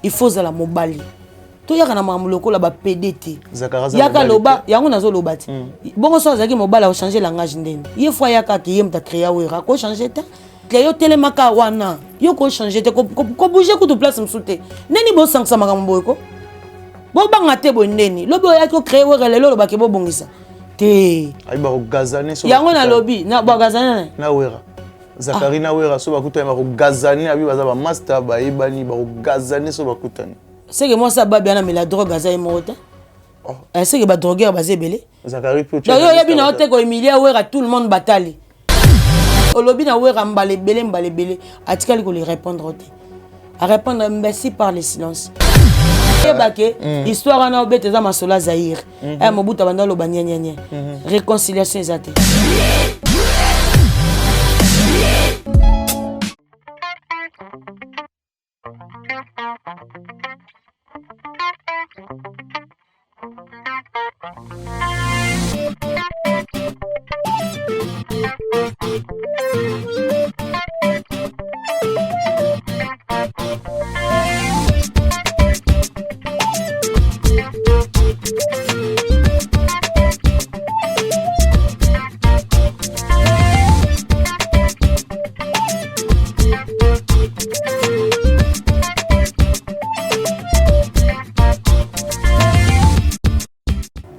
il faut la mobali to yaka na mamuloko la ba PDT yaka loba yango nazo lobati bongo so azaki mobala o changer langage ndeni ye fois yaka ki yem ta créer wera ko changer ta yo telemaka wana yo ko changer te ko bouger ko to place msute neni bo sangsa makambo ko bo banga te bo ndeni lobi o yaki ko créer wera lelo lo ba ke bo bongisa te ay ba gazane so yango na lobi na ba gazane na wera Zakari na wera so bakuta ba gazane abi baza ba master ba ibani ba gazane so bakutani c'est que moi ça ba bien na la drogue aza imota c'est que ba drogueur ba zebele Zakari peut yo yebi na hote ko Emilia wera tout le monde batali olobi na wera mbale bele atikali ko lui répondre te à répondre merci par le silence Bake, histoire na obete za masola Zaïre. Mobuta banda lo banyanya. Réconciliation ezate.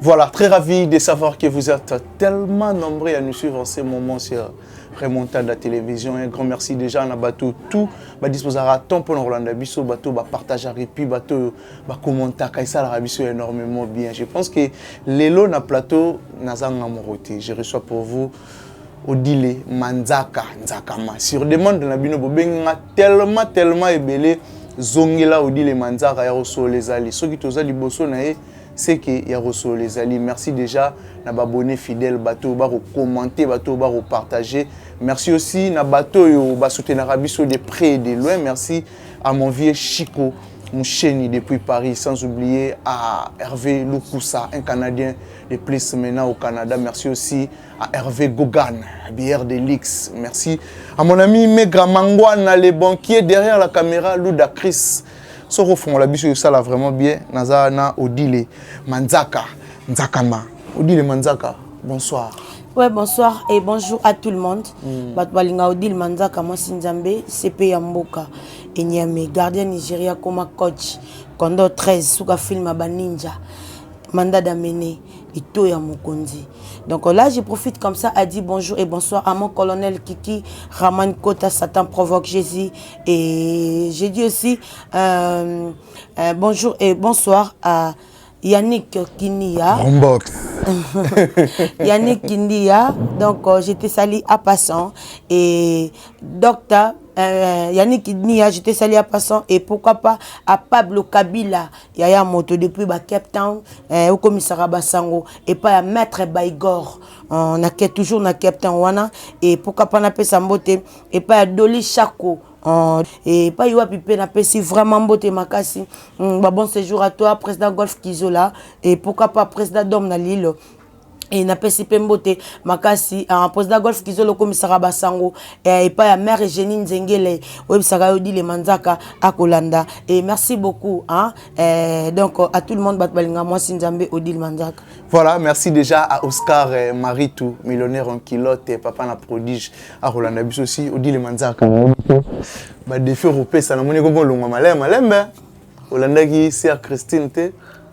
Voilà, très ravi de savoir que vous êtes tellement nombreux à nous suivre en ces moments sur Remontada de la télévision. Un grand merci déjà à Bateau tout. Bah disposer à temps pour nous Rolanda Bisso, Bateau, bah partager et puis Bateau, bah commenter, ça la Bisso énormément bien. Je pense que les lots na plateau nazanga moroté. Je reçois pour vous Odile Manzaka Nzakama. Sur demande de la bino bobenga tellement ébélé zongela Odile Manzaka ya reço les ali. Ceux qui toza liboso nae c'est que ya reço les ali. Merci déjà na abonné fidèle bateau ba commenter bateau ba partager. Merci aussi na bateau yo ba soutenir Rabiso de près et de loin. Merci à mon vieux Chico Moucheni depuis Paris, sans oublier à Hervé Lukusa, un Canadien de plus maintenant au Canada. Merci aussi à Hervé Gogan, bière de Lix. Merci à mon ami Megra Mangwana, les banquiers derrière la caméra, Louda Chris. Soro fond la biso ça là vraiment bien. Nazana Odile Manzaka Nzakama. Odile Manzaka, bonsoir. Ouais, bonsoir et bonjour à tout le monde. Batwalinga Odile Manzaka, moi Sinzambe, CP Yamboka, Enyame, gardien Nigeria comme coach, Kondo 13, Souka film à Ninja, Mandat d'amener, Ito Yamukondi. Donc là, je profite comme ça à dire bonjour et bonsoir à mon colonel Kiki, Raman Kota, Satan provoque Jésus. Et j'ai dit aussi bonjour et bonsoir à Yannick Kinia. Yannick Kindia, donc j'étais sali à passant et docteur Yannick Kinia, j'étais sali à passant et pourquoi pas à Pablo Kabila, Yaya Moto depuis Cape Town, au commissariat Bassango et pas à Maître Baigor, on a toujours na Cape Town wana et pourquoi pas na pesa mbote et pas à Dolly Chako. Et pas Yoa Pipé n'a pas si vraiment beauté makasi. Bon séjour à toi, président Golf Kizola. Et pourquoi pas président Dom na Lille. Et n'a pas si pemboté makasi. Président Golf Kizola commissariat Bassango. Et pas la mère Eugénie Nzengele. Oui, ça va dire les Manzaka à Kolanda. Et merci beaucoup. Hein? Donc à tout le monde, Batbalinga, moi Sinzambe, Odile Manzaka. Voilà, merci déjà à Oscar Maritou, millionnaire en kilote, et papa na prodige à Rolanda Bis aussi, Odile Manzaka. Bah défi européen, ça n'a pas de long malem. Rolanda qui sert Christine te,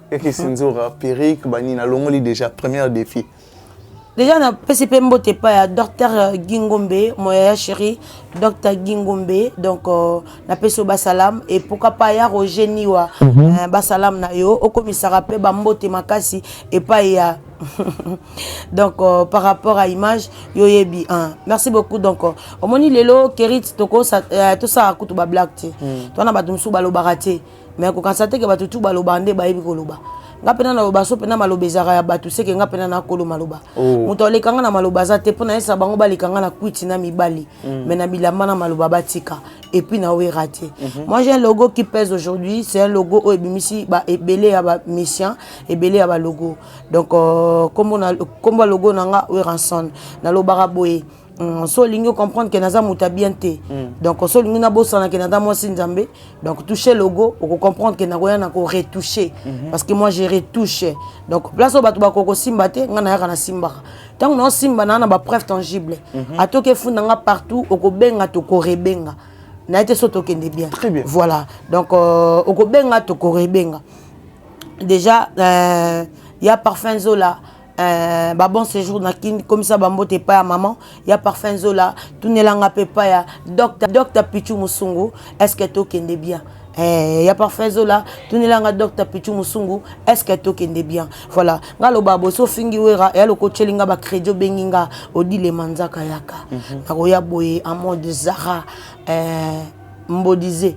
et qui s'inzora Péric, bani na longoli déjà premier défi. Déjà na PCP Mbote pas docteur Gingombe, mon chéri, docteur Gingombe, donc na peso basalam et pourquoi pas ya Roger Niwa basalam na yo au commissariat pe Mbote makasi et pas ya donc par rapport à image yo yebi merci beaucoup donc au moni lelo Kerit toko ça tout ça akutu ba black ti to na batumsu balo barate mais ko kansate ke batutu balo bande ba yebi ko loba ngapena na loba so pena maloba ezaka ya batu seke ngapena na kolo maloba muto lekanga na maloba za te pona esa bango balikanga na kwiti na mibali mais na bilamba na maloba batika et puis na we raté. Moi j'ai un logo qui pèse aujourd'hui, c'est un logo au ebimisi ba ebele ya ba mission ebele ya ba logo donc comme logo nanga we ranson na lobara boye so lingo comprendre que naza muta bien té donc so lingo na bossa na que naza moi sinzambe donc toucher logo on comprendre que na koya na ko retoucher parce que moi j'ai retouché donc place au batu ba ko simba té ngana ya na simba tant non simba na ba preuve tangible atoke funda nga partout oko benga to ko rebenga na été so tokende bien très bien voilà donc oko benga to ko rebenga déjà il y a parfum zola bon séjour na kin comme ça bambote pas ya maman ya parfum zola tunelanga pe pa ya docteur Pichu Musungu est-ce que to kende bien ya parfum zola tunelanga docteur Pichu Musungu est-ce que to kende bien voilà ngalo babo so fingi wera ya loko chelinga ba crédit benginga odile manzaka yaka akoya boye en mode Zara mbodize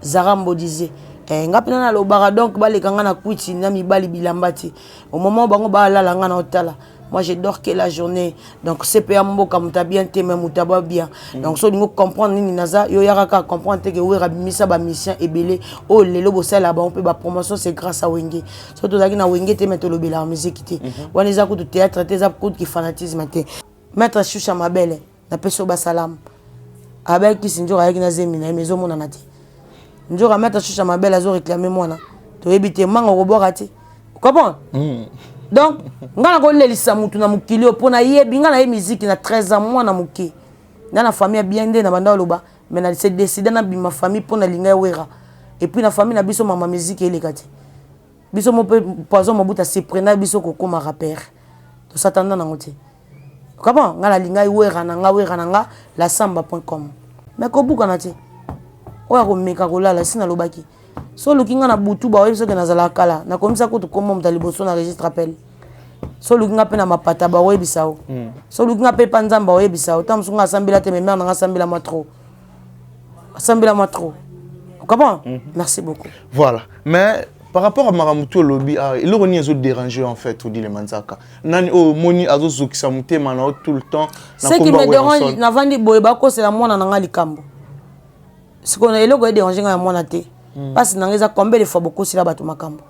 Zara mbodize ngapina na lobara donc balekanga na kwiti na mibali bilambati au moment bango balala nga na otala moi je dors que la journée donc CPA mboka muta bien te même muta ba bien donc so lingo comprendre nini naza yo yaraka comprendre que wera bimisa ba mission ebele o lelo bosala ba on peut ba promotion c'est grâce à Wenge so to zaki na Wenge te mettre le bela musique te wana za ko théâtre te za ko ki fanatisme te maître Choucha Mabele na peso ba salam avec qui sinjo avec na zemi na maison mona na te Njo ramata Choucha Mabele azo réclamer moi na to ebité manga robora te comprends donc ngana ko lelisa mutu na mukili opona yebi ngana ye musique na 13 ans moi na muki na famille bien ndé na banda loba mais na c'est décider na bima famille pona linga wera et puis na famille na biso mama musique elekati biso mo poison mobuta se prena biso ko koma rappeur to satanda na ngote comprends ngana linga wera na nga la samba.com mais ko buka na te oya komeka kolala sina lobaki so lukinga na butu ba webiso ke nazala kala na komisa ko to komo mtaliboso na registre appel so lukinga pe na mapata ba webisao so lukinga pe panzamba webisao tam sunga asambila te mère na asambila moi trop comprends merci beaucoup voilà mais par rapport à Maramuto lobby il renie les autres dérangés en fait ou dit les manzaka nani o moni azo zokisa mutema na tout le temps na ce qui me dérange na vandi boyeba ko c'est la mona na ngali kambo ce qu'on a eloko déranger nga mona te parce que nangeza combien de fois beaucoup sila batu makambo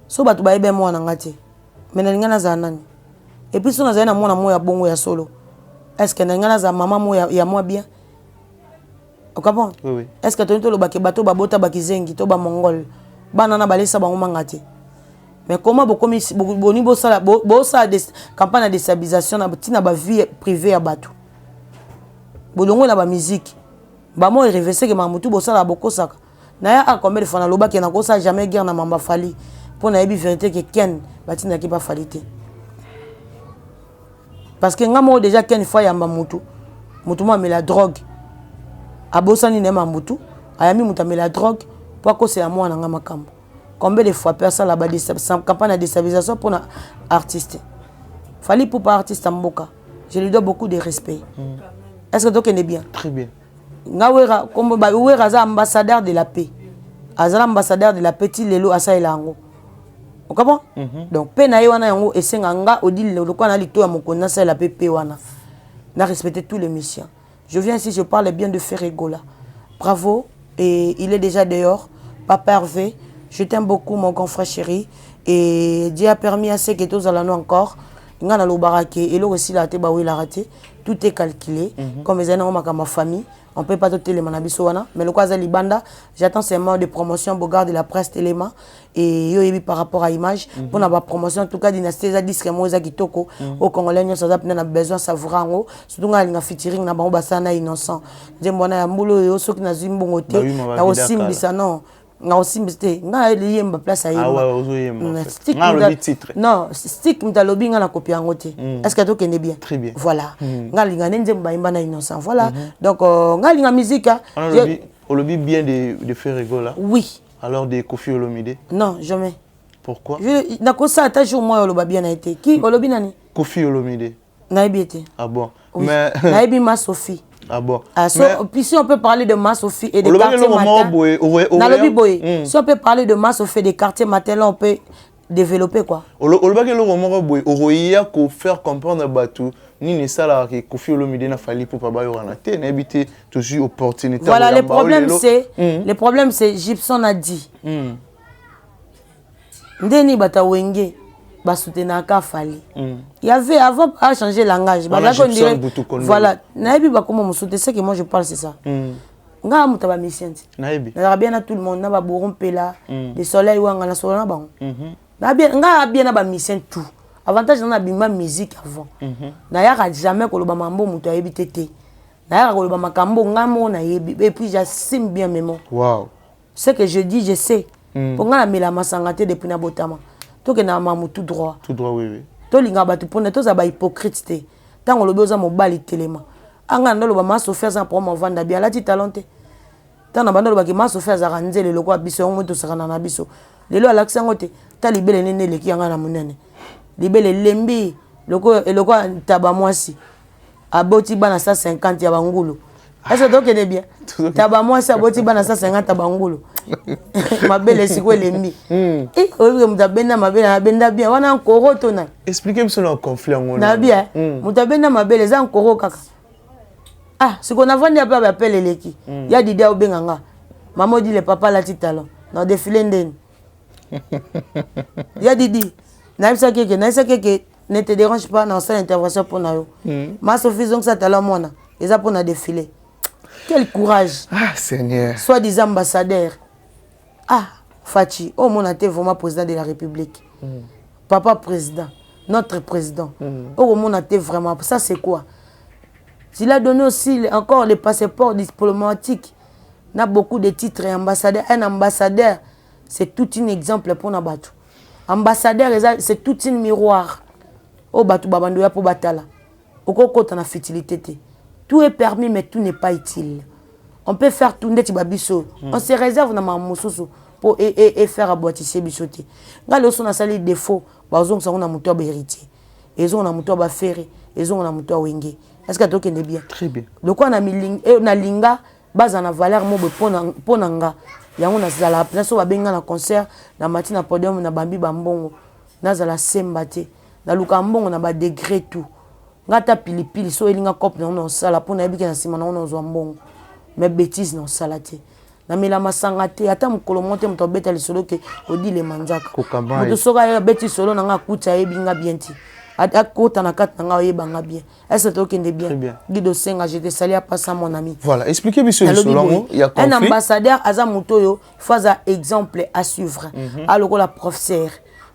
so batu ba ebe mona ngate mais na ngana za nani et puis so na za na mona moya bongo ya solo est-ce que na ngana za maman moya ya moi bien o comprends oui est-ce que to lo ba ke bato ba bota ba kizengi to ba mongol bana na balesa bango mangate mais comment beaucoup boni bo sala bo sa des campagne de déstabilisation na tina ba vie privée ya bato bolongo na ba musique ba mo réveiller que mamutu bo sala boko saka na ya a combien de fois na loba ke na ko sa jamais guerre na mamba fali pour na yebi vérité que ken batina ki ba falité parce que ngamo déjà ken fois ya mamutu mutu mo la drogue abosani ne mamutu ayami mutu la drogue pour que c'est à moi na ngama kambo combien de fois personne là ba campagne de déstabilisation pour na artiste fali pour pas artiste mboka je lui dois beaucoup de respect est-ce que donc est bien très bien ngawera comme ba wera za ambassadeur de la paix azala ambassadeur de la paix ti lelo asa elango o comprends donc pe na wana yango esenga nga odile le ko na lito ya mokona sa la paix wana na respecter tous les missions je viens ici je parle bien de Ferregola bravo et il est déjà dehors Papa Hervé je t'aime beaucoup mon grand frère chéri et Dieu a permis à ce que tous allons encore ngana lo barake et le aussi la te ba oui la raté tout est calculé comme les amis ma famille on peut pas tout les manabiso wana mais le quoi libanda j'attends seulement de promotion Bogard de la presse Téléma et yo yebi par rapport à image pour na ba promotion en tout cas dynastie za disque moza kitoko au congolais nyo ça na besoin savourango surtout nga featuring na bango basana innocent njembona ya mbulo yo soki na zimbongo te na osimbisa non na osimbiste nga liyemba place ayi non stick mtalobi nga na copie yango te est-ce que to kende bien très bien voilà nga linga nzemba imba na innocent voilà donc nga linga musique on le bien de Ferregola oui alors de Kofi Olomide non jamais pourquoi je na ko ça ta jour moi oloba bien na été qui olobi nani Kofi Olomide na ebité ah bon oui. mais na ebi ma Sophie ah bon puis si on peut parler de Ma Sophie et des quartiers matins si on peut parler de Ma Sophie et des quartiers matins là on peut développer quoi faire comprendre batou ni sala que Kofi Olomide na fali pour pas na te na habité toujours opportunité voilà le problème c'est Gibson a dit ndeni bata wenge ba soutenir ka fali. Il y avait avant à changer langage. Voilà, naïbi ba comment me soutenir, c'est que moi je parle c'est ça. Nga muta ba mission. Naïbi. Na bien à tout le monde na ba borom pela, le soleil wanga na soleil na ba. Na bien nga bien na ba mission tout. Avantage na bima musique avant. Na ya jamais ko lo ba mambo muta yebi tete. Na ya ko lo ba makambo nga mo na yebi et puis j'assume bien mes mots. Wow. Ce que je dis, je sais. Pour nga la masangate depuis na botama. To ke na mamu tout droit. Tout droit, oui. To linga batu pona to za ba hypocrite te. Tango lobe oza mobali telema. Anga ndolo ba maso faire ça pour mo vanda bien la ti talenté. Tana bandolo ba ki maso faire za ranzele lokwa biso ngo to sakana na biso. Lelo alakisa ngote ta libele nene leki anga na munene. Libele lembi lokwa taba mwasi. Aboti bana 150 ya bangulu. Est-ce que tu bien? Taba moi ça boti bana 150 tabangulu. Mabele sikwe lembi. Oyo mutabenda mabele na benda bien wana nkoro tona. Expliquez-moi sur le conflit en na bien. Mutabenda mabele za nkoro kaka. Ah, ce qu'on a vendu à pas appelé leki. Il y a d'idées au benganga. Maman dit le papa la titalo. Dans défilé nden. Il y a d'idées. Naïsa keke ne te dérange pas dans cette intervention pour nayo. Ma Sophie donc ça talent mona. Et ça pour na défilé. Quel courage. Ah, Seigneur. Soi-disant ambassadeur. Ah, Fachi. Oh, mon été vraiment président de la République. Papa président. Notre président. Oh, mon été vraiment. Ça, c'est quoi? Il a donné aussi encore les passeports diplomatiques. Il y a beaucoup de titres ambassadeur. Un ambassadeur, c'est tout un exemple pour Nabatou. Ambassadeur, c'est tout un miroir. Oh, Batou Babandouya pour Batala. Au coco, tu as la futilité. Tout est permis, mais tout n'est pas utile. On peut faire tout net babiso. On se réserve dans ma moussousou pour et faire aboitiser bisoté. Quand on a sali défaut, bazon ça on a moteur héritier. Ils ont un moteur ferré, ils ont un moteur wingé. Est-ce que tu es bien? Très bien. Le quoi on a mis na linga base na valeur mo ponanga. Ya on a zala place au benga na concert na matin na podium na bambi bambongo. Na zala sembate. Na lukambongo na ba degré tout. Ngata pilipili so elinga cop na sala pona ebiki na sima na on zo mbongo mais bêtise na sala te na mela masanga te ata mukolo monte mto beta lisolo ke odi le manzaka moto soka ya beti solo na nga kuta ebinga bien ti ata kota na kat na nga yeba nga bien est-ce que tu es bien Guido Senga je te salue pas ça mon ami. Voilà, expliquez monsieur le solo il y a conflit. Un ambassadeur aza mutoyo faza exemple à suivre aloko la professeur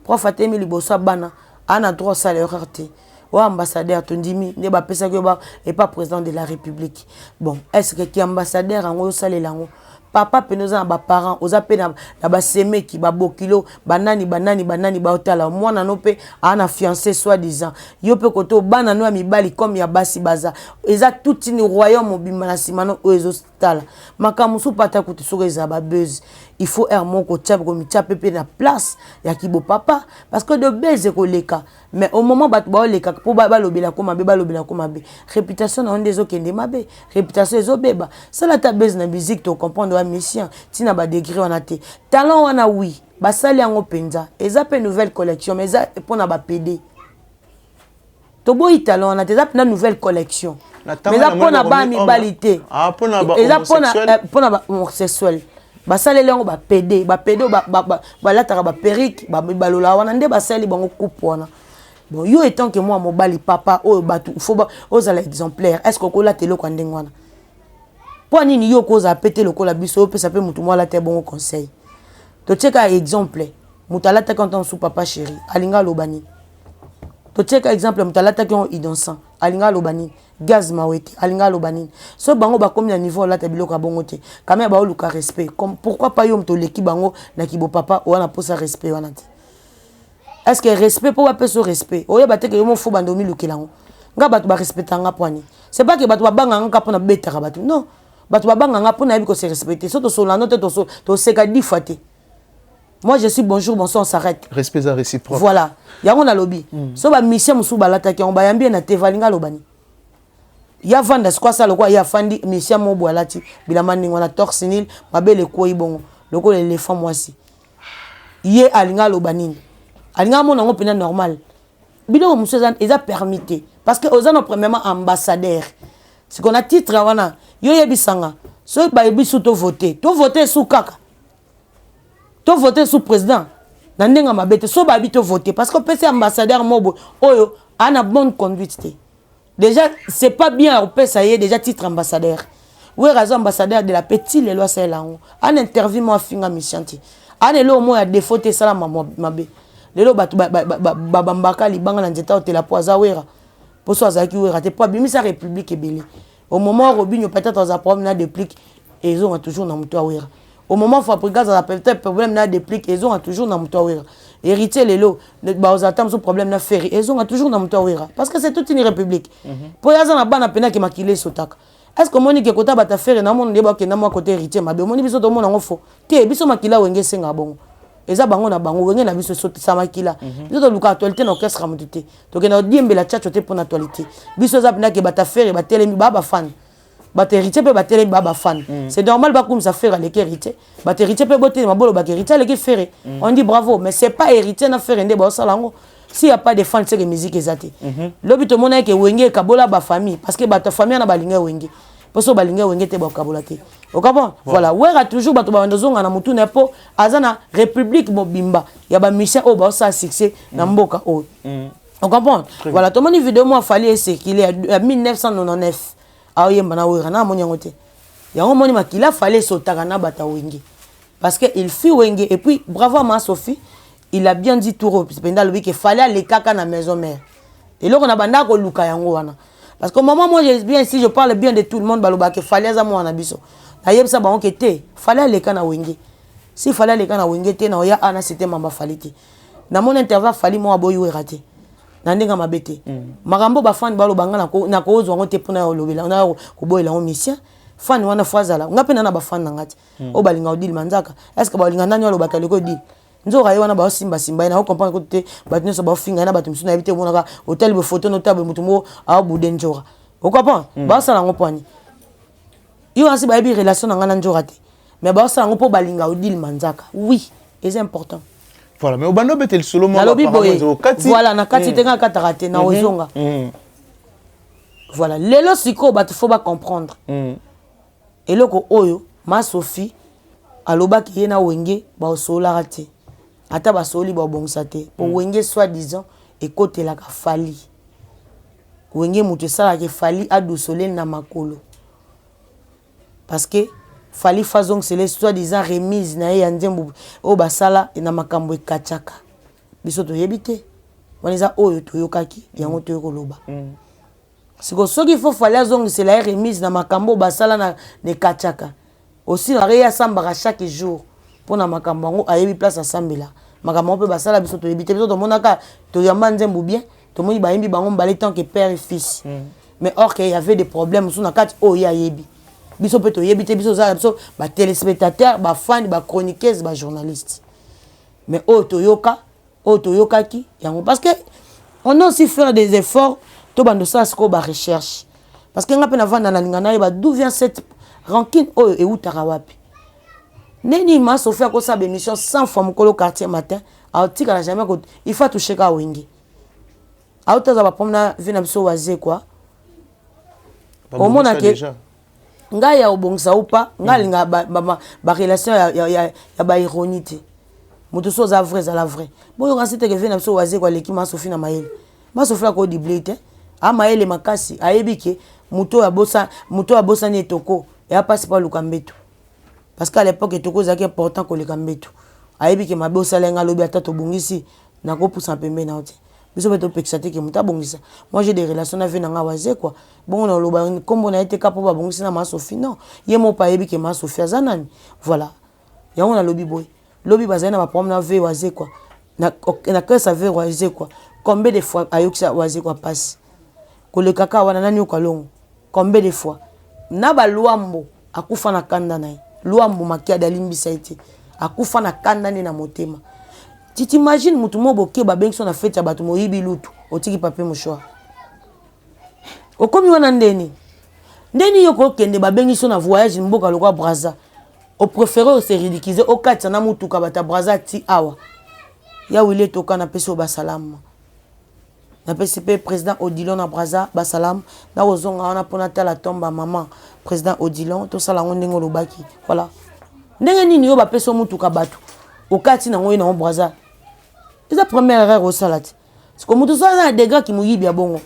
prof atemi liboso bana ana droit ça l'erreur te. Ou ambassadeur Tondimi ne ba pesa que ba et pas président de la République. Bon, est-ce que qui ambassadeur en salé lango papa penoza ba parents oza pe na ba seme ki ba bokilo banani ba otala mwana no pe ana fiancé soi-disant yo pe koto bana no mibali comme ya basi baza eza tout une royaume obima na simano ozo stala makamusu pata kuti sokeza ba buzz. Il faut un mot que tu as mis na place ya kibo papa parce que de base ko leka mais au moment bat ba leka pour ba lobela ko mabe réputation on des okende mabe réputation ezo beba ça la ta base na musique to comprendre wa mission tina ba degré on a te talent on a oui ba sali yango penza eza pe nouvelle collection mais eza pour na ba PD to boy talent on a eza pe na nouvelle collection mais eza pour na ba mibalité ah pour na ba pour na ba homosexuel basale lengo ba PD ba lataka ba perruque ba lola wana nde basali bango coupe wana bon yo étant que moi mobali papa o batu faut ba ozala exemplaire est-ce que ko la telo kwa ndenge wana po nini yo ko za péter le kola biso pe ça peut mutu moi la te bon conseil to tcheka exemple mutala ta quand on sou papa chéri alinga lobani to tcheka exemple mutala ta quand innocent alinga lobani gaz mawete alinga lobani so bango ba comme na niveau là ta biloko bongo te quand même ba oluka respect comme pourquoi pas yo mto leki bango na kibo papa wana posa respect wana te est-ce que respect pour pas ce respect oya bateke yo mo fo bandomi lukelango nga batu ba respectanga poani c'est pas que batu ba banga nga pona betaka batu non batu ba banga nga pona yebiko se respecter so to solano te to seka difate. Moi je suis bonjour bonsoir on s'arrête respect à réciproque voilà yango na lobby so ba mission musu balata ki on ba yambie na te valinga lobani ya vanda quoi ça le quoi ya fandi mission mo boalati bilamani ngona torse nil mabele ko ibongo loko l'éléphant moisi ye alinga lobani alinga mo nango pena normal biloko musu eza permité parce que ozana premièrement ambassadeur ce qu'on a titre wana yo yebisanga so ba yebisu to voter sous kaka to voter sous président Nandenga mabete so babi to voter parce que PC ambassadeur mobo oyo ana bonne conduite. Déjà c'est pas bien au ça y est déjà titre ambassadeur. Oui raison ambassadeur de la petite les lois c'est là. En interview moi finga missionti. Ane lo mo ya défaut te sala mabe. Lelo batu babambaka libanga na nzeta hôtel la poisa wera. Poso azaki wera te pas bimisa république ebele. Au moment où Robinho peut-être aux problème na déplique et ils ont toujours na muto wera. Au moment où Fabrikas a peut-être problème na déplique ils ont toujours na muto wera. Héritier lelo ba aux attentes ce problème na ferry ils ont toujours na muto wera parce que c'est toute une république. Pour yaza na bana pena ki makile sotaka. Est-ce que moni ke kota bata faire na mon ndeba ke na mo côté héritier mabe moni biso to mona ngofo te biso makila wenge senga bongo eza bango na bango wenge na biso sote sa makila biso to luka actualité na orchestre mutite to ke na diembela tchatcho te pour actualité biso za pena ke bata faire ba telemi baba fan bata héritier pe ba telemi baba fan c'est normal ba comme ça faire avec héritier bata héritier pe boté mabolo ba héritier avec faire on dit bravo mais c'est pas héritier na faire ndeba salango. S'il n'y a pas de fans, c'est que la musique est zate. Le but est que wenge kabola ba famille parce que ta famille na balinga wenge. Parce que balinga wenge te ba kabola te. Vous comprenez? Voilà, wera toujours bato ba ndozonga na mutu na po azana république mobimba. Ya ba mission o ba ça succès na mboka o. On comprend? Voilà, tout mon vidéo moi fallait c'est qu'il est en 1999. Ah yemba na wera na monyango te. Ya moni makila fallait sotaka na bata wenge. Parce que il fit wenge et puis bravo à ma Sophie. Il a bien dit tout pendant le week qu'il fallait aller caca dans la maison mère. Et là on a banda ko luka yango wana. Parce que maman moi si je parle bien de tout le monde baloba que fallait za moi na biso. Na yeb sa ba on kete fallait aller kana wenge. Si fallait aller kana wenge te na oya ana c'était mamba falite. Na mon intervalle fallait moi boyo raté. Na ndenga mabete. Marambo ba fan baloba ngana na ko ozwa ngote pona olobela na ko boyela on mission. Fan wana fwazala. Ngapena na ba fan ngati. O balinga odil manzaka. Est-ce que balinga nani oloba kaleko dit? Nzora yo wana ba simba simba na comprendre ko te batino so ba finga na batum suna éviter monaka hôtel be photo notable mutumo a boudé njora o comprend ba sala ngopani yo asi ba bi relation ngana njora te mais ba sala ngopo balinga odil manzaka oui et c'est important voilà mais obando betel solo mo kati voilà na kati tenga katarate na ozonga voilà lelo siko ba faut ba comprendre et loko oyo ma Sophie aloba ki yena wenge ba osola rate ata basoli ba bongisa te pour wenge soi-disant et côté la fali wenge mutu sala ke fali adousolé na makolo parce que fali fazong c'est les soi-disant remise na ya nzembo o basala na makambo ekachaka biso to yebite waniza oyo to yokaki yango to yokoloba siko soki fo fali azong c'est la remise na makambo basala na ne kachaka aussi la réa sambara chaque jour pour na makambo ayebi place asambela makambo pe basala biso to yebite biso to monaka to yamba nzembo bien to moni ba yembi bango mbale tant que père et fils mais or qu'il y avait des problèmes sous na kati o ya yebi biso pe to yebite biso za biso ba téléspectateurs ba fans ba chroniqueuses ba journalistes mais o to yoka ki yango parce que on a aussi faire des efforts to bando ça ko ba recherche parce que ngapena vanda na lingana ba d'où vient cette rancune o e utara wapi neni ma Sophie ko sa émission 100 fois mokolo quartier matin a tika la jamais il faut toucher ka wenge a utaza ba pomna vina biso waze quoi au mona ke nga ya obongisa upa nga linga ba relation ya ba ironie te mutu so za vrai za la vrai boyo ka site ke vina biso waze quoi leki ma Sophie na mayele ma Sophie ko di blate a mayele makasi ayebike muto ya bosa ni etoko et passe pas le cambeto parce qu'à l'époque etoko zaki important ko le cambeto ayebi ke mabe osalenga lobi ata to bongisi na ko pousa pembe na ote biso beto pexate ke muta bongisa moi j'ai des relations avec nga waze quoi bon na loba kombo na été kapo ba bongisi na ma Sophie non yemo pa ayebi ke ma Sophie azanani voilà yango na lobi boy lobi bazana ba problème na ve waze quoi na que ça veut waze quoi combien de fois ayokisa waze quoi passe ko le kaka wana nani okalongo combien de fois na ba luambo akufa na kanda na luambo makia dalimbisa ite akufa na kanda ni na motema tu t'imagines mutu mo boke ba bengi so na fete ya bato moyibi lutu otiki papier mouchoir okomi wana ndeni yoko kende ba bengi so na voyage mboka lokwa Braza o préférer se ridiculiser o katsa na mutu ka bata Braza ti awa ya wile toka na peso ba salam na PCP président Odilon na Braza basalam na ozonga wana pona tala tomba maman président Odilon to sala ngondengo lobaki voilà ndenge nini yo ba peso mutu ka batu okati na ngoyi na Braza C'est la première erreur au salade. Parce que mutu ça na des gars qui mouillent bien bongo.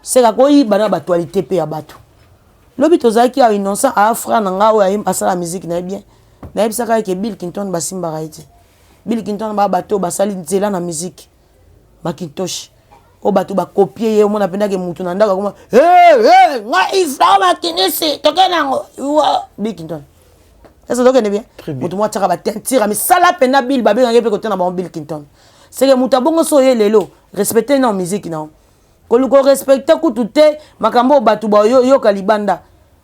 C'est la koi bana batualité pe ya batu. Lobi tozaki a innocent a frère nanga o ayim asala musique na bien. Na yebisa ka ke Bill Clinton basimba raiti. Bill Clinton ba bato basali nzela na musique. Macintosh. O bato ba copier ye mona penda ke mutu na ndaka kuma. Nga ifra makinisi tokenango. Bill Clinton. Est-ce que bien? Mutu mo tsaka ba tentira mais sala penda Bill ba benga pe côté na ba Bill Clinton. C'est que mutu bongo so ye lelo respecter na musique na. Ko luko respecter ku tuté makambo bato ba yo kalibanda.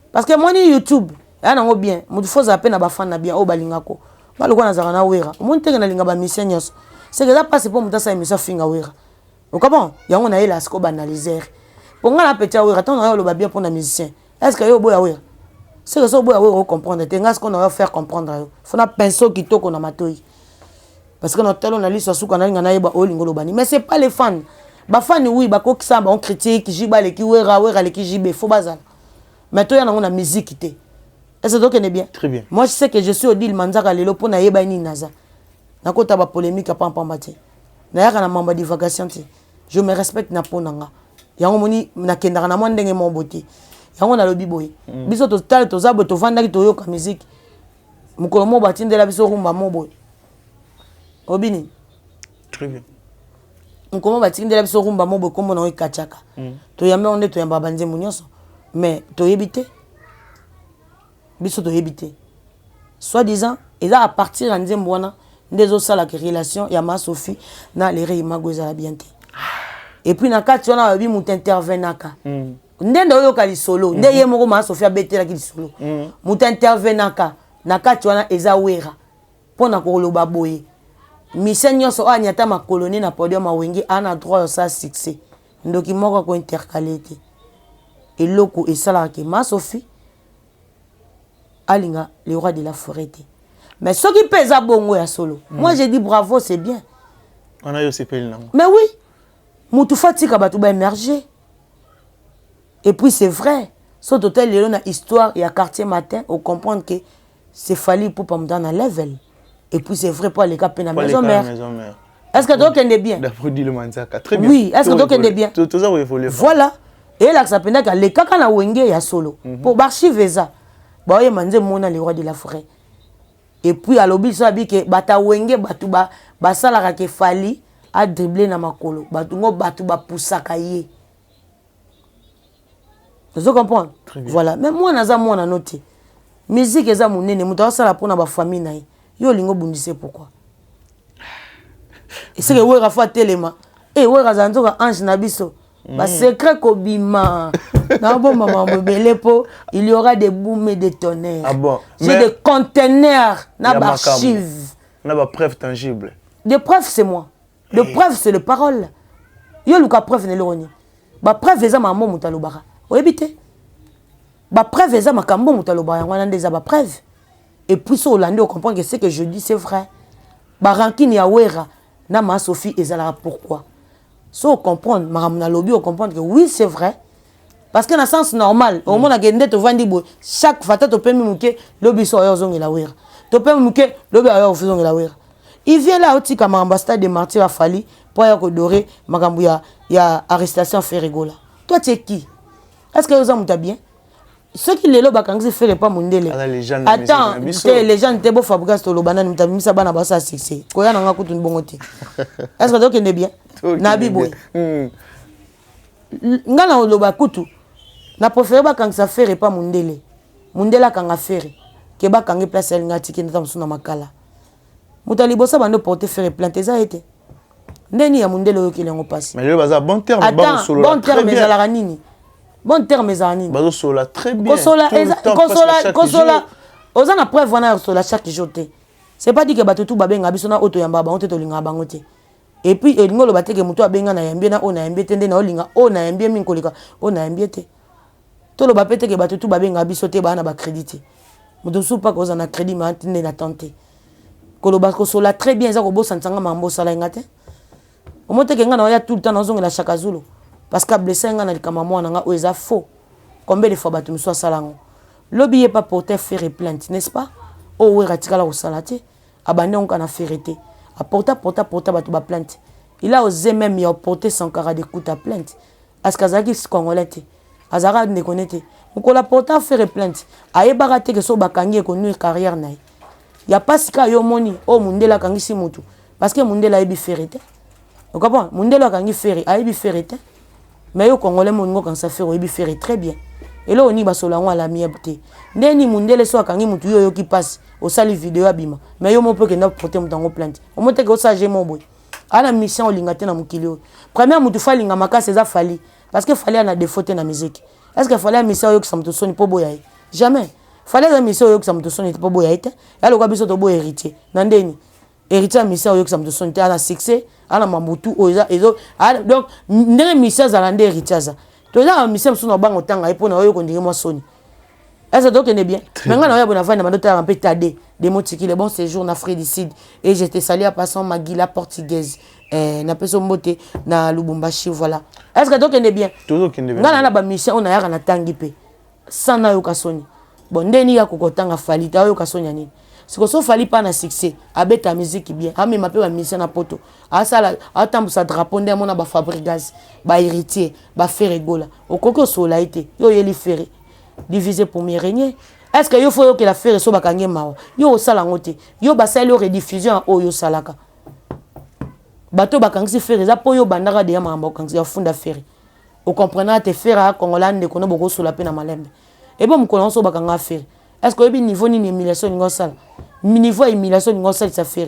Parce que moi ni YouTube, ya nango bien, mutu faut zapper na ba fan na bien o balingako. Ba lokwa na zaka na wera. Mon teke na linga ba mission nyos. C'est que ça passe pour muta sa émission finga wera. O comment? Yango na ela sko banaliser. Pour nga la petit wera, ton na yo lo ba bien pour na musicien. Est-ce que yo boya wera? C'est que so boya wera comprendre. Tenga ce qu'on va faire comprendre. Faut na pinceau qui toko na matoi. Parce que notre talon na liso suka na linga na yeba o lingolo bani. Mais c'est pas les fans. Ba fans oui, ba ko kisamba on critique, jiba le ki wera le ki jibe, faut bazal. Mais toi, il y a une musique. Est-ce que tu es bien? Très bien. Moi, je sais que je suis au deal Manzaka Lelo pour na yeba ni naza. Na ko taba polémique à pampamate. Na ya kana mamba divagation. Je me respecte na ponanga. Yango moni na kendaka na mwandenge mon beauté. Yango na lobi boy. Biso to tale to zabo to vanda ki to yoka musique. Mukolo mo batinde la biso rumba mo boy. Obini. Très bien. Mukolo batinde la biso rumba mo boy comme na ikachaka. To yambe onde to yamba banze munyoso. Mais tu as évité. Biso tu as évité. Soi-disant, et là à partir de Nzembouana, des autres la relation, il y a ma Sophie, na les réimagoza la bienté. Et puis na quatre on a vu mon intervenaka. Ndendo yo kali solo, ndeye moko ma Sophie a bêté la ki solo. Mon intervenaka, na quatre on a eza wera. Pona ko lo baboye. Misenyo so anyata ma colonie na podium ma wengi ana droit ça succès. Ndoki moko ko intercalité. Et loko et salarié ma Sophie alinga le roi de la forêt. Mais ce qui pèse à bongo ya solo. Moi j'ai dit bravo, c'est bien. On a eu aussi payé. Mais oui, mutu fatika batu ba émerger. Et puis c'est vrai, ce hôtel il y a une histoire il y a quartier matin, on comprendre que c'est fallu pour pas me donner un level. Et puis c'est vrai pour les cas pena maison mère. Est-ce que toi tu es bien? D'après dit le Manzaka, très bien. Oui, est-ce que toi tu es bien? Tout ça il faut le faire. Voilà. Et là, ça penda les kaka na wenge ya solo. Pour archiver ça. Bah, il m'a dit mona le roi de la forêt. Et puis, à l'objet, ça dit que bata wenge batu ba sala ke fali a dribbler na makolo. Batu ngo batu ba poussaka ye. Vous comprenez? Voilà. Même moi, naza moi na noté. Musique eza munene, muta sala pour na ba famille na ye. Yo lingo bundise pourquoi? Et c'est que ouais rafa telema. Et ouais razanzo ka ange na biso. Bah secret kobima. Dans bon maman il y aura des booms et des tonnerres. Ah bon? J'ai des conteneurs d'archives. On a des preuves tangibles. Des preuves c'est moi. Des preuves c'est les paroles. Yo luka preuve ne l'oni. Ba preuve eza maman mutalobara. Oyebite. Ba preuve eza makambo mutalobara ngwana ndeza ba preuve. Et puis so Hollande on comprend que ce que je dis c'est vrai. Ba rankini ya wera na ma Sophie ezala pourquoi? So comprendre maramna lobby on comprendre que oui c'est vrai parce que dans le sens normal au moment que ndete vandi bo chaque fois to pemi muke lobby so yo zongi la wera to pemi muke lobby yo zongi la wera il vient là aussi comme ambassade de martyr a fallu pour y dorer makambu ya arrestation fait rigola. Toi tu es qui? Est-ce que vous avez bien ceux qui les lobby quand fait pas mundele attends les gens étaient beau Fabregas to lobana mutabimisa bana basa succès koya nanga kutu bongote. Est-ce que donc est bien Nabi boy. Ngana oloba kutu. Na préféré ba quand ça fait pas mundele. Mundela kanga faire. Ke ba kangi place el ngati ki nta musuna makala. Mutali bossa bando porter faire plainte za été. Ndeni ya mundele yo kilengo passe. Mais le baza bon terme ba solo. Bon terme za la nini. Bon terme za nini. Bazo solo très bien. Kosola. Ozana preuve wana solo chaque jour te. C'est pas dit que batutu babenga bisona auto yamba ba onte to linga bangote. Et puis il ngolo bateke muto abenga na yambie na ona yambie tende na olinga ona yambie minkolika ona yambie te to lo bapete ke batutu babenga biso te bana ba crédité muto supa ko na crédit ma tende na tante ko lo bako sola très bien za ko bossa nsanga mambo sala ngate o moteke nga na ya tout le temps nazonga la chakazulo parce que blessé nga na likama mwana nga o eza faux combien de fois batu mso salango lobi est pas porter faire plainte n'est-ce pas o we ratikala ko salate abande on kana ferete porta bato ba plainte. Il a osé même y porter son cara de coups à plainte. Parce qu'azaki congolais azara ne connaît. Donc on la porta faire plainte. Aye barate que so bakangi ko nuire carrière na. Il y a pas sika yo moni o mundela kangi si mutu parce que mundela ebi ferité. Donc bon mundela kangi ferry ayebi ferité. Mais yo congolais mongo quand ça fait ebi ferry très bien. Et là on y basolango à la miabté. Ndeni mundele so kangi mutu yo qui passe au sali vidéo abima. Mais yo mo peut que na porter mutango plainte. O mo te que ça j'ai mon boy. Ana mission olingate na mukili. Première mutu fa linga makase za fali parce que fallait na défaute na musique. Est-ce que fallait mission yo qui samto soni po boya? Jamais. Fallait la mission yo qui samto soni po boya ite. Ya lo kabiso to bo héritier. Nandeni. Héritier mission yo qui samto soni te ana succès, ana mambutu oza ezo. Donc ndenge mission za lande héritier za. To za mission so na bango tanga ipo na yo ko ndenge mo soni. Est-ce que tu es bien? Maintenant, on a un peu tardé. Des mots qui le bon séjour en Afrique du Sud. Et j'étais salué à passant Maguila portugaise. Na peso mbote na Lubumbashi, voilà. Est-ce que tu es bien? Toujours qui est bien. On a la mission, on a un tangipe. Sans na yokasoni. Bon, ndeni ya kokotanga fali, ta yokasoni ni. Si ko so fali pas na succès, abet ta musique bien. Ami m'appelle la mission na poto. A ça la, attends sa drapeau ndé mona ba fabrigaz, ba héritier, ba faire gola. Au koko sola été. Yo yeli ferré. Divisé pour mieux régner. Est-ce que yo faut que la faire so bakange mao yo sala ngote yo basali yo rediffusion o yo salaka bato bakangi faire za po yo bandaka de yamba bakangi ya funda faire o comprenant te faire congolais de kono boko so la pe na malembe et bon mkono so bakanga faire est-ce que yo niveau ni humiliation ngo sala niveau humiliation ngo sala ça faire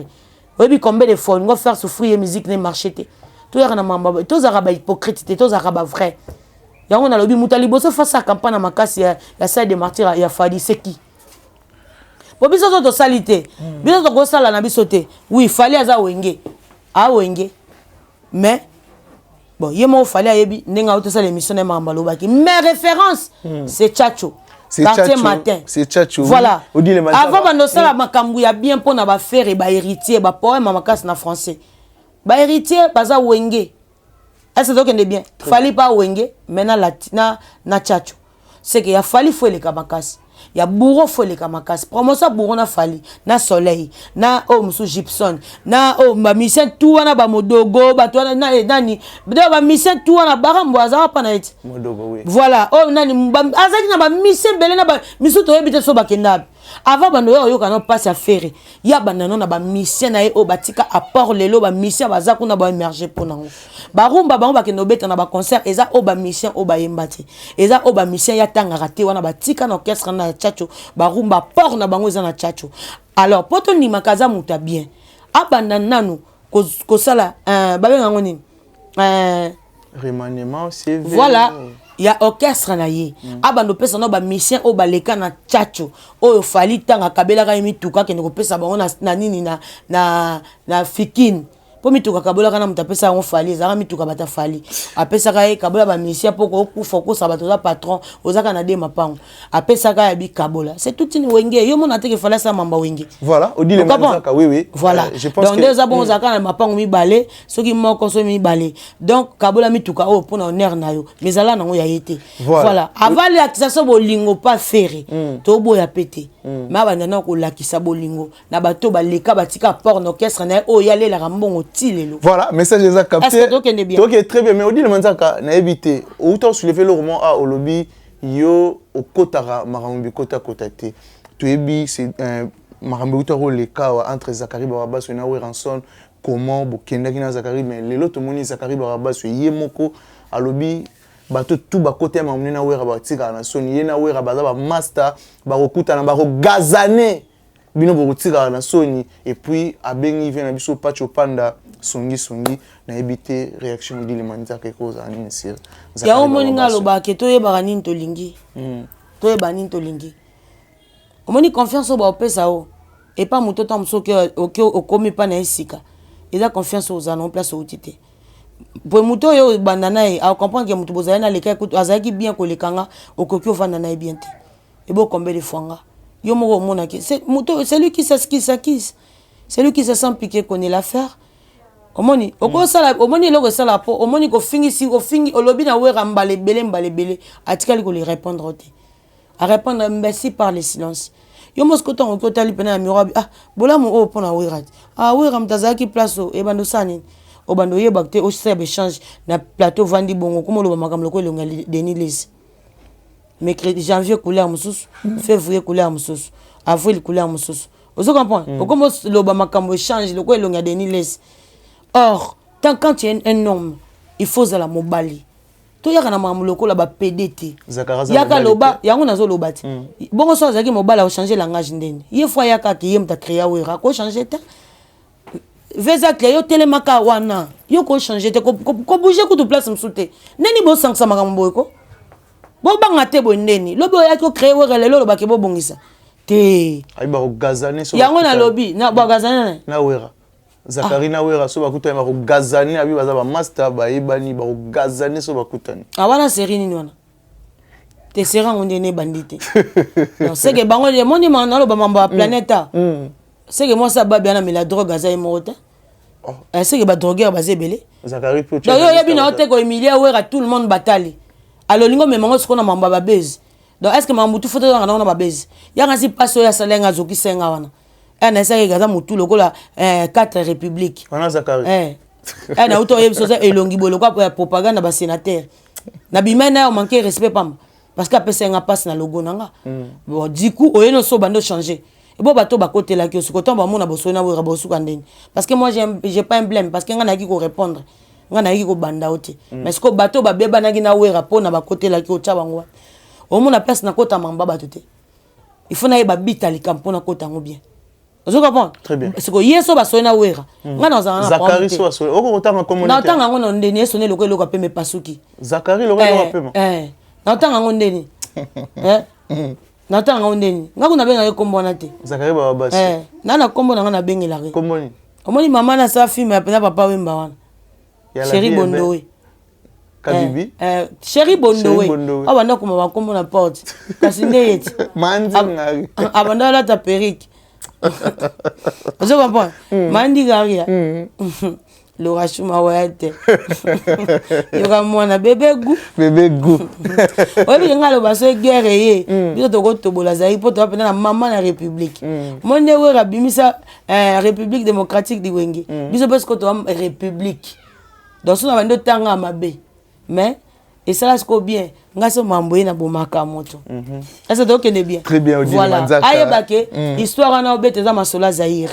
yo combien de fois ngo faire souffrir musique ne marché te to ya na mamba to za ba hypocrite te to za ba vrai. On a lobby mutaliboso face à campagne à makasi ya salle de martyr ya fadi c'est qui pour biso to salité biso to ko sala na biso te oui fallait aza wenge a wenge mais bon yemo fallait ayebi ndenga auto sala émission na mamba lobaki mais référence c'est Chacho c'est Chacho matin c'est Chacho voilà avant bando sala makambu ya bien pour na ba faire et ba héritier ba poème makasi na français ba héritier baza wenge. Est-ce que tu es bien? Fallait pas wenge, maintenant na Chacho. C'est qu'il y a fallu faut les kamakasi. Il y a bourreau faut les kamakasi. Promotion bourreau na fali, na soleil, na musu Gibson, na ma mission tout na ba modogo, ba toi na nani. Ba mission tout na barambo azara pa na eti. Modogo oui. Voilà, nani azaki na ba mission belé na ba misu to yebite so bakenda. Avant bando yo kana passe à faire ya banano na ba mission na e o batika apport lelo ba mission baza kuna ba émerger ponango ba rumba ba ba keno beta na ba concert eza o ba mission o ba yembati eza o ba mission ya tanga raté wana batika na orchestre na Chacho ba rumba port na bango eza na Chacho. Alors poto ni makaza muta bien abanda nanu ko sala ba benga ngoni remaniement c'est voilà. Il y a orchestre na ye abando pesa no ba mission o baleka na Chacho o fali tanga kabela ka mituka ke ndiko pesa bango na nini na fikin po mituka kabola kana mutapesa ngo fali za mituka bata fali apesa ka kabola ba mission poko kufa ko sabato za patron ozaka na de mapango apesa ka ya bi kabola c'est tout une wenge yo mona te ke fala sa mamba wenge voilà on dit les manzaka oui voilà je pense donc des abon zaka na mapango mi balé soki moko so mi balé donc kabola mituka o pona honneur na yo mais ala nango ya été voilà avant l'accession bolingo pas ferré to boya pété mais abandana ko lakisa bolingo na bato baleka batika port orchestre na o yale la rambongo. Voilà, message les a capté. Donc très bien, mais on dit le manzaka na évité. Autant soulever le roman a au lobby yo au kotara marambi kota kotate. Tu ebi c'est marambi utaro le cas entre Zakari Barabas et Nawe Ranson comment bokenda kina Zakari mais les autres moni Zakari Barabas yemoko a lobby bato tout ba côté mamuna Nawe Rabatika na son yena Nawe Rabaza ba master ba rokuta na ba gazane. Bino bokutika na soni et puis abengi vient na biso patcho panda songi na ebité réaction di le manza quelque chose en insir ya omoni ngalo ba ke to yeba nini to lingi to yeba nini to lingi omoni confiance ba opesa o et pas muto tam so ke o komi pa na esika il a confiance aux en place au tité pour muto yo bandana e a comprendre que muto bozana na leka écoute azaki bien ko lekanga o kokyo vanda na bien te et bo combien de fois nga yo moko mona ke c'est lui qui s'acquise c'est lui qui se sent piqué connaît l'affaire omoni oko sala omoni loko sala po omoni ko fingi olobi na wera mbale belé atikali ko le répondre te à répondre merci par le silence yo mos ko ton ko tali pena miroir ah bola mo o pona wera ah wera mtazaki place o e bando sani o bando ye bakte o sebe change na plateau vandi bongo comme lo makam lo ko longa Denis Les mercredi janvier couleur mususu février couleur mususu avril couleur mususu ozo comprendre o comme lo makam change lo ko longa Denis Les or tant quand tu es un homme il faut la mobali to yaka na mamuloko la ba PDT yaka loba yango nazo loba ti bongo so azaki mobala o changer langage ndeni ye fois yaka ki yem ta créer wera ko changer ta veza clé yo telemaka wana yo ko changer te ko bouger ko to place msute neni bo sangsa makambo ko bo banga te bo ndeni lobi o yaki ko créer wera lelo lo ba ke bo bongisa te ay ba gazane so yango na lobi na ba gazane na wera Zakari na wera so bakuta ma ko gazane abi baza ba master ba ebani ba ko gazane so bakutani awana série nini wana te sera on ndene bandité non c'est que bango le monde man na lo ba mamba planète c'est que moi ça ba bien na la drogue aza imorota c'est que ba drogueur ba zebele Zakari peut donc yo yebi na ote ko Emilia wera tout le monde batali alors lingo me mango siko na mamba ba base donc est-ce que mambutu photo na ba base ya ngasi passe ya salenga zoki senga wana na esa gaza mutu lokola 4 républiques wana Zakari na auto yebiso za elongi bolo kwa propagande ba sénateur na bimena o manquer respect pam parce que apesa nga passe na logo nanga bon du coup oyeno so bando changer et bon bato ba côté là ki ko tomba mona bosona wera bosuka ndeni parce que moi j'ai pas un blème parce que nga na ki ko répondre nga na ki ko banda ote mais ce que bato ba beba na ki na wera pona ba côté là ki o tchabangwa o mona place na kota mamba bato te il faut na yeba bitali kampona kota ngo bien. Vous comprenez? Très bien. Parce que yeso ba soina wera. Nga na zana Zakari so so. Oko otanga communauté. Na otanga ngono ndeni sonné loko loko pe me pasuki. Zakari loko loko pe me. Na otanga ngono ndeni. Na otanga ngono ndeni. Nga kuna benga yekombo na te. Zakari ba basi. Na kombo na nga na bengela ke. Kombo ni. Omoni mama na sa film ya pena papa wemba wana. Chéri Bondowe. Kabibi. Chéri Bondowe. Abanda kuma ba kombo na porte. Kasi ndeyeti. Manzi ngari. Abanda la ta perruque. Vous comprenez? Mandi garia. Le rachuma wete. Yoga mwana bébé gou. Bébé gou. Obi ngalo baso guerre ye. Biso to ko to bola zai poto apena na maman na république. Monde wera bimisa république démocratique di wenge. Biso parce que to république. Donc so na bando tanga mabe. Mais et ça là c'est bien. Ngaso mamboye na bomaka moto. Ça donc est bien. Très bien Odile voilà. Manzaka. Ayebake histoire na obete za masola Zaïre.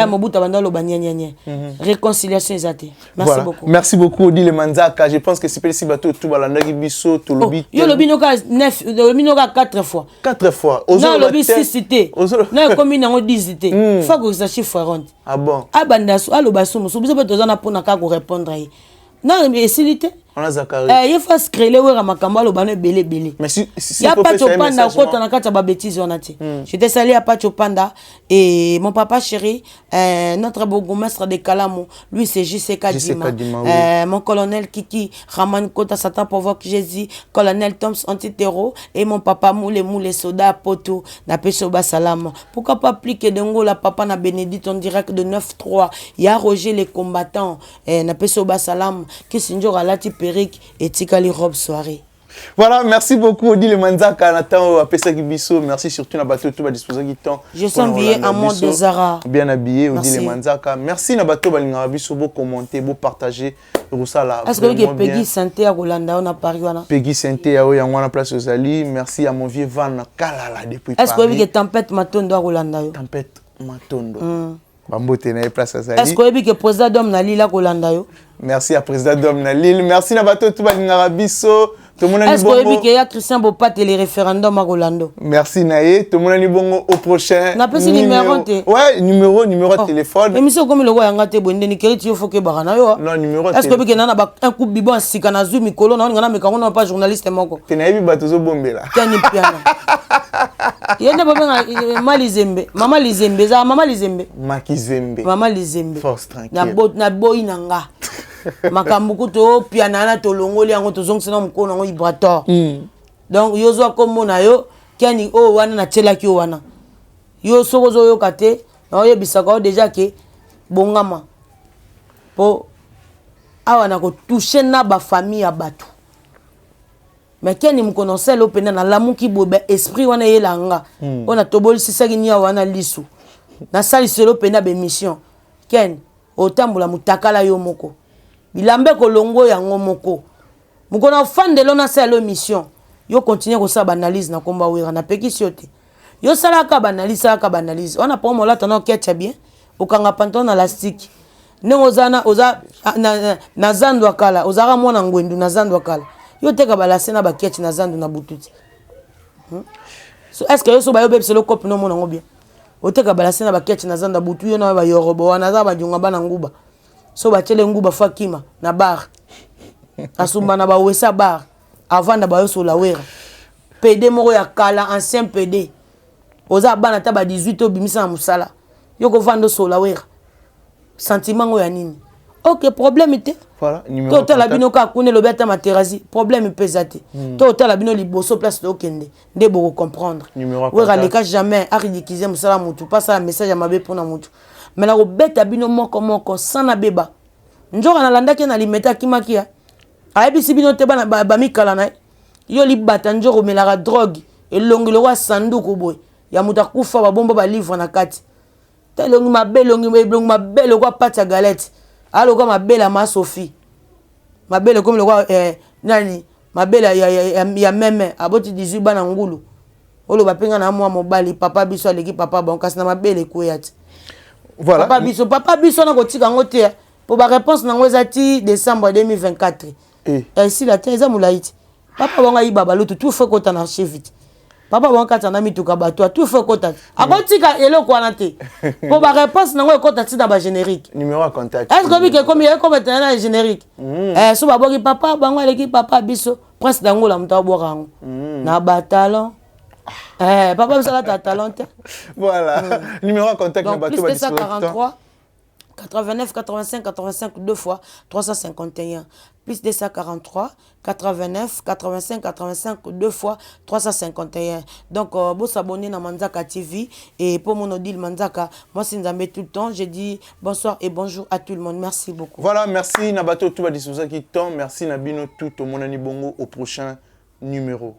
Mobuta banda lo banyanya. Réconciliation ezate. Merci beaucoup. Merci beaucoup Odile Manzaka. Je pense que c'est si bateau tout balandaki biso to lobi. Yo lobi noka 9, lobi noka 4 fois. 4 fois. Non lobi 6 cités. Na komi nango 10 cités. Faut que ça chiffre rond. Ah bon. Abanda su aloba su musu biso beto za na pona ka ko répondre ai. Non mais silité. On a Zakari. Il faut se créer le makamba lo bane belé. Mais si y a pas de panda kota na kata ba bêtise on a ti. J'étais salé à Pacho Panda et mon papa chéri notre bourgmestre de Kalamo lui c'est JC Kadima. Mon colonel Kiki Raman Kota Satan provoque Jésus colonel Toms antiterro et mon papa moule soda poto na peso ba salam. Pourquoi pas appliquer dengo la papa na Bénédicte en direct de 9-3. Il y a Roger les combattants na peso ba salam qui sinjora alati Peric et Tikali robe soirée. Voilà, merci beaucoup Odile Manzaka. Nathan Apesa Gibiso, merci surtout na bateau tout va disposer du temps. Je suis habillé en mode de Zara. Bien habillé Odile Manzaka. Merci na bateau balinga biso beau commenter, beau partager Rusala. Est-ce que Peggy Santé à Rolanda on a Paris wana? Peggy Santé à Oyangwana place aux Ali. Merci à mon vieux Van Kalala depuis Paris. Est-ce que Tempête Matondo à Rolanda? Tempête Matondo. Bambote na place aux Ali. Est-ce que président d'homme na Lila Rolanda yo? Merci à président d'homme na Lille. Merci na bateau tout balinga biso. Est-ce que y a Christian Bopat et les référendums à Rolando? Merci Naé. Tout le monde est bon au prochain. N'a pas ce numéro. Ouais, numéro de téléphone. Et monsieur comme le roi ngate bonde ni keri tu faut que barana yo. Non, numéro. Est-ce que que nana ba un coup bibon sikana zu mikolo na ngana meka on pas journaliste moko. Tenayebi batozo bombe là. Kani piano. Yende bobenga Malizembe. Mama Lizembe za Mama Lizembe. Makizembe. Mama Lizembe. Force tranquille. Na boy nanga. Makambuku to pianana to longoli yango to zongsena mkono ngo vibratoire. Donc yozo komona yo kani o wana na tela ki wana. Yo sokozo yo kate na yo bisaka déjà ke bongama. Po awa na ko toucher na ba famille ya batu. mais ken mu connaissait l'opena na lamu ki bobe esprit wana yelanga on a toboli sisaki nia wana lisu na sali selo pena be mission ken otambula mutakala yo moko bilambe ko longo yango moko mukona fandelo na sala mission yo continuer ko sa analyse na komba wera na pekisi yote yo sala ka analyse on a pas mo la tana ketcha bien okanga pantalon na elastique ne ozana oza na zandwa kala ozara mwana ngwendu na zandwa kala yo teka balase na baketch na zandu na bututi so est-ce que yo so ba yo bebse lo cop no mona ngo bien oteka balase na baketch na zanda butu yo na ba yorobo wana za ba junga bana nguba so ba tele nguba fakima na bar asumba na ba wesa bar avant da ba yo so la wera PD moko ya kala ancien PD oza bana ta ba 18 obimisa na musala yo ko vando so la wera sentiment ngo ya nini ok problème était voilà numéro to la bino ka kune lobeta materazi problème pesate to la bino liboso place de okende nde boko comprendre wera le cas jamais a ridiculiser musala mutu pas ça message à mabe pona mutu mais la robeta bino moko sana beba njora na landaki na limeta kimakia ayebisi bino te bana ba mikala na yo libata njoro melara drogue elongelo wa sanduku boy ya muta kufa ba bomba ba livre na kati telongi mabelo kwa pata galette alo kwa mabela ma Sophie mabele comme le quoi nani mabela ya meme aboti 18 bana ngulu olo bapenga na mwa mobali papa biso aleki papa bon kasi na mabele koyati voilà papa biso na kotika ngote pour ba réponse na ngoza ti décembre 2024 si la teza mulaiti papa bonga ibaba lutu tout fait kota na chevite papa bonga kata na mituka bato tout fait kota akotika eloko wana te pour ba réponse na ngoza kota ti na ba générique numéro à contact est-ce que bike comme yeko betana générique so ba boki papa bango aleki papa biso prince dango la muta borango na batalon papa biso la talent voilà numéro à contact na bato ba 43 89 85 85 2 fois 351 plus 243 89 85 85 2 fois 351 donc vous s'abonner à Manzaka TV et pour mon odile Manzaka moi c'est Nzambe tout le temps je dis bonsoir et bonjour à tout le monde merci beaucoup voilà merci Nabato tout va disposer qui tombe merci Nabino tout au monde bongo au prochain numéro.